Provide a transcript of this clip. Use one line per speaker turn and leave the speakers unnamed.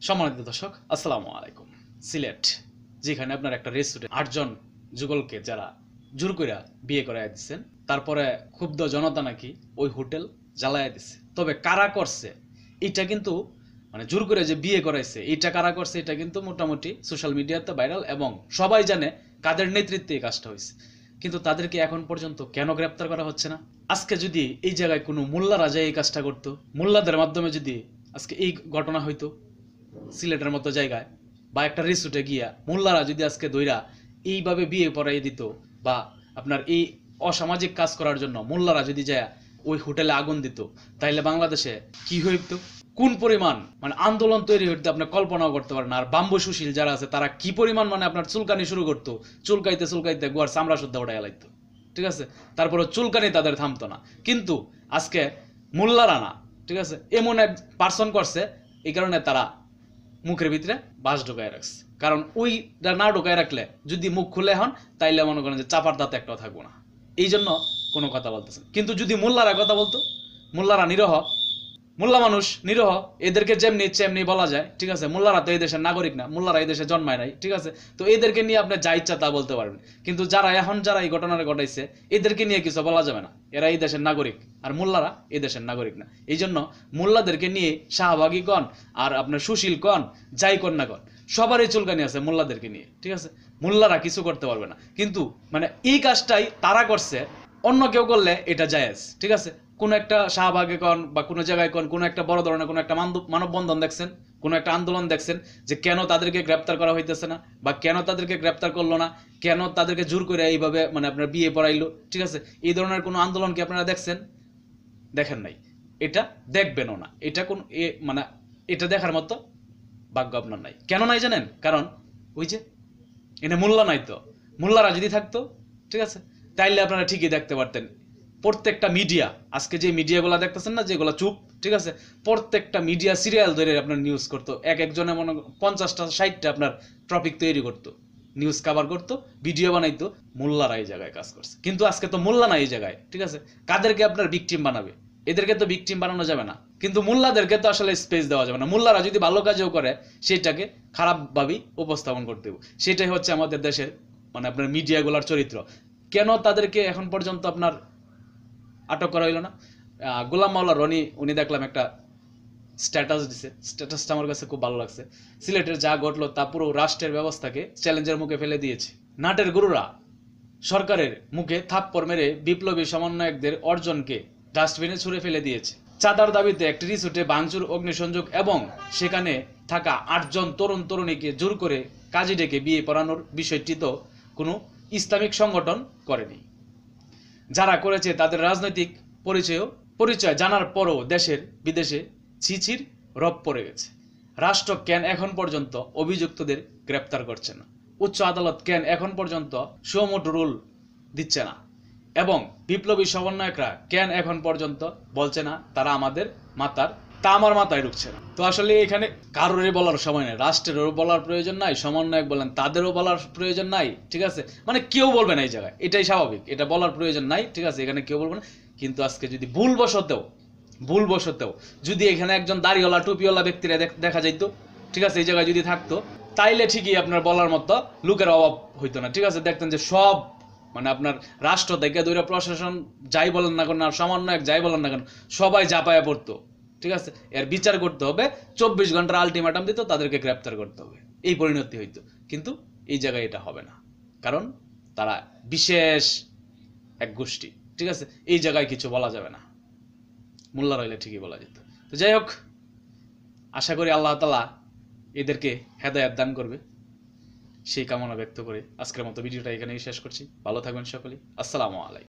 সম্মানিত দর্শক, আসসালামু আলাইকুম। সিলেট যেখানে আপনার একটা রেস্টুরেন্ট 8 জন যুগলকে যারা জোর কইরা বিয়ে করায় দিচ্ছেন, তারপরে ক্ষুব্ধ জনতা নাকি ওই হোটেল জ্বালায় দিছে। তবে কারা করছে এটা কিন্তু মানে জোর করে যে বিয়ে করাইছে এটা কারা করছে এটা কিন্তু মোটামুটি সোশ্যাল মিডিয়াতে ভাইরাল এবং সবাই জানে কাদের নেতৃত্বে এই কাজটা হয়েছে। কিন্তু তাদেরকে এখন পর্যন্ত কেন গ্রেপ্তার করা হচ্ছে না? আজকে যদি এই জায়গায় কোনো মোল্লারা যায় এই কাজটা করতো, মোল্লাদের মাধ্যমে যদি আজকে এই ঘটনা হইতো সিলেটের মতো জায়গায় বা একটা রিসোর্টে গিয়া মোল্লারা যদি আজকে দইরা এইভাবে বিয়ে পড়াই দিত বা আপনার এই অসামাজিক কাজ করার জন্য মোল্লারা যদি যায় ওই হোটেলে আগুন দিত, তাইলে বাংলাদেশে কি হইতো, কোন পরিমাণ মানে আন্দোলন তৈরি হইতো আপনি কল্পনাও করতে পারেন। আর বাম্বু সুশীল যারা আছে তারা কি পরিমাণ মানে আপনার চুলকানি শুরু করতো, চুলকাইতে চুলকাইতে গোয়ার চামড়া শুদ্ধা উঠাইয়া লাগতো, ঠিক আছে। তারপরে চুলকানি তাদের থামতো না। কিন্তু আজকে মোল্লারা না, ঠিক আছে, এমন এক পার্সন করছে, এই কারণে তারা মুখের ভিতরে বাঁশ ঢুকায় রাখছে। কারণ ওইটা না ঢুকায় রাখলে যদি মুখ খুলে হন তাইলে মনে করেন যে চাপার দাঁত একটাও থাকবো না, এই জন্য কোনো কথা বলতেছেন। কিন্তু যদি মোল্লারা কথা বলতো, মোল্লারা নিরহ, মোল্লা মানুষ নিরহ, এদেরকে যেমনি চেমনি বলা যায়, ঠিক আছে। মোল্লারা তো এই দেশের নাগরিক না, মোল্লারা এই দেশে জন্মায় নাই, ঠিক আছে। তো এদেরকে নিয়ে আপনি যা ইচ্ছা তা বলতে পারবেন। কিন্তু যারা এই ঘটনাটা ঘটাইছে এদেরকে নিয়ে কিছু বলা যাবে না। এরা এই দেশের নাগরিক আর মোল্লারা এই দেশের নাগরিক না। এই জন্য মোল্লাদেরকে নিয়ে শাহবাগী কন আর আপনার সুশীল কন, যাই কন না কন, সবারই চুলকানি আছে মোল্লাদেরকে নিয়ে, ঠিক আছে। মোল্লারা কিছু করতে পারবে না। কিন্তু মানে এই কাজটাই তারা করছে, অন্য কেউ করলে এটা জায়েজ, ঠিক আছে। কোনো একটা শাহবাগে কন বা কোনো জায়গায় কন, কোনো একটা বড় ধরনের কোনো একটা মানববন্ধন দেখছেন, কোনো একটা আন্দোলন দেখছেন যে কেন তাদেরকে গ্রেপ্তার করা হইতেছে না বা কেন তাদেরকে গ্রেপ্তার করলো না, কেন তাদেরকে জোর করে এইভাবে মানে আপনার বিয়ে পড়াইলো, ঠিক আছে। এই ধরনের কোনো আন্দোলন কি আপনারা দেখছেন? দেখেন নাই, এটা দেখবেনও না। এটা কোন মানে এটা দেখার মতো ভাগ্য আপনার নাই। কেন নাই জানেন? কারণ ওই যে এনে মোল্লা নাই। তো মোল্লারা যদি থাকতো, ঠিক আছে, তাইলে আপনারা ঠিকই দেখতে পারতেন। প্রত্যেকটা মিডিয়া, আজকে যে মিডিয়াগুলো দেখতেছেন না, যেগুলো চুপ, ঠিক আছে, প্রত্যেকটা মিডিয়া সিরিয়াল ধরে আপনার নিউজ করতো। একজনে মনে 50টা 60টা আপনার টপিক তৈরি করতো, নিউজ কভার করতো, ভিডিও বানাইতো। মোল্লারা এই জায়গায় কাজ করছে। কিন্তু আজকে তো মোল্লা নাই এই জায়গায়, ঠিক আছে। কাদেরকে আপনার ভিকটিম বানাবে? এদেরকে তো ভিকটিম বানানো যাবে না। কিন্তু মোল্লাদেরকে তো আসলে স্পেস দেওয়া যাবে না। মোল্লারা যদি ভালো কাজও করে সেটাকে খারাপভাবেই উপস্থাপন করতে হবে। সেটাই হচ্ছে আমাদের দেশের মানে আপনার মিডিয়াগুলোর চরিত্র। কেন তাদেরকে এখন পর্যন্ত আপনার আটক করা হইল না? গোলাম মাওলা রনি, উনি দেখলাম একটা স্ট্যাটাস দিছে, স্ট্যাটাসটা আমার কাছে খুব ভালো লাগছে। সিলেটের যা ঘটলো তা পুরো রাষ্ট্রের ব্যবস্থাকে চ্যালেঞ্জের মুখে ফেলে দিয়েছে। নাটের গুরুরা সরকারের মুখে থাপ্পড় মেরে বিপ্লবী সমন্বয়কদের অর্জনকে ডাস্টবিনে ছুঁড়ে ফেলে দিয়েছে। চাঁদার দাবিতে একটি রিসোর্টে ভাঙচুর, অগ্নিসংযোগ এবং সেখানে থাকা 8 জন তরুণ তরুণীকে জোর করে কাজী ডেকে বিয়ে পড়ানোর বিষয়টি তো কোনো ইসলামিক সংগঠন করেনি। যারা করেছে তাদের রাজনৈতিক পরিচয় জানার পরও দেশের বিদেশে ছিছির রব পড়ে গেছে। রাষ্ট্র কেন এখন পর্যন্ত অভিযুক্তদের গ্রেপ্তার করছে না? উচ্চ আদালত কেন এখন পর্যন্ত সুমোটো রুল দিচ্ছে না? এবং বিপ্লবী সমন্বয়করা কেন এখন পর্যন্ত বলছে না তারা আমাদের মাতার, তা আমার মাথায় ঢুকছে না। তো আসলে এখানে কারোরই বলার সময় নেই, রাষ্ট্রেরও বলার প্রয়োজন নাই, সমন্বয়ক বলেন তাদেরও বলার প্রয়োজন নাই, ঠিক আছে। মানে কেউ বলবে না এই জায়গায়, এটাই স্বাভাবিক, এটা বলার প্রয়োজন নাই, ঠিক আছে। এখানে কেউ বলবে না। কিন্তু আজকে যদি ভুলবশতেও যদি এখানে একজন দাড়িওয়ালা টুপিওয়ালা ব্যক্তিরা দেখা যাইতো, ঠিক আছে, এই জায়গায় যদি থাকতো, তাইলে ঠিকই আপনার বলার মতো লোকের অভাব হইতো না, ঠিক আছে। দেখতেন যে সব মানে আপনার রাষ্ট্র থেকে দৈরা প্রশাসন যাই বলেন না কেন আর সমন্বয়ক যাই বলেন না কেন সবাই জাপায়া পড়তো, ঠিক আছে। এর বিচার করতে হবে, 24 ঘন্টার আলটিমেটাম দিত, তাদেরকে গ্রেপ্তার করতে হবে, এই পরিণতি হইতো। কিন্তু এই জায়গায় এটা হবে না, কারণ তারা বিশেষ এক গোষ্ঠী, ঠিক আছে। এই জায়গায় কিছু বলা যাবে না। মোল্লা রইলে ঠিকই বলা যেত। তো যাই হোক, আশা করি আল্লাহ তাআলা এদেরকে হেদায়েত দান করবে, সেই কামনা ব্যক্ত করে আজকের মতো ভিডিওটা এখানেই শেষ করছি। ভালো থাকবেন সকলেই। আসসালামু আলাইকুম।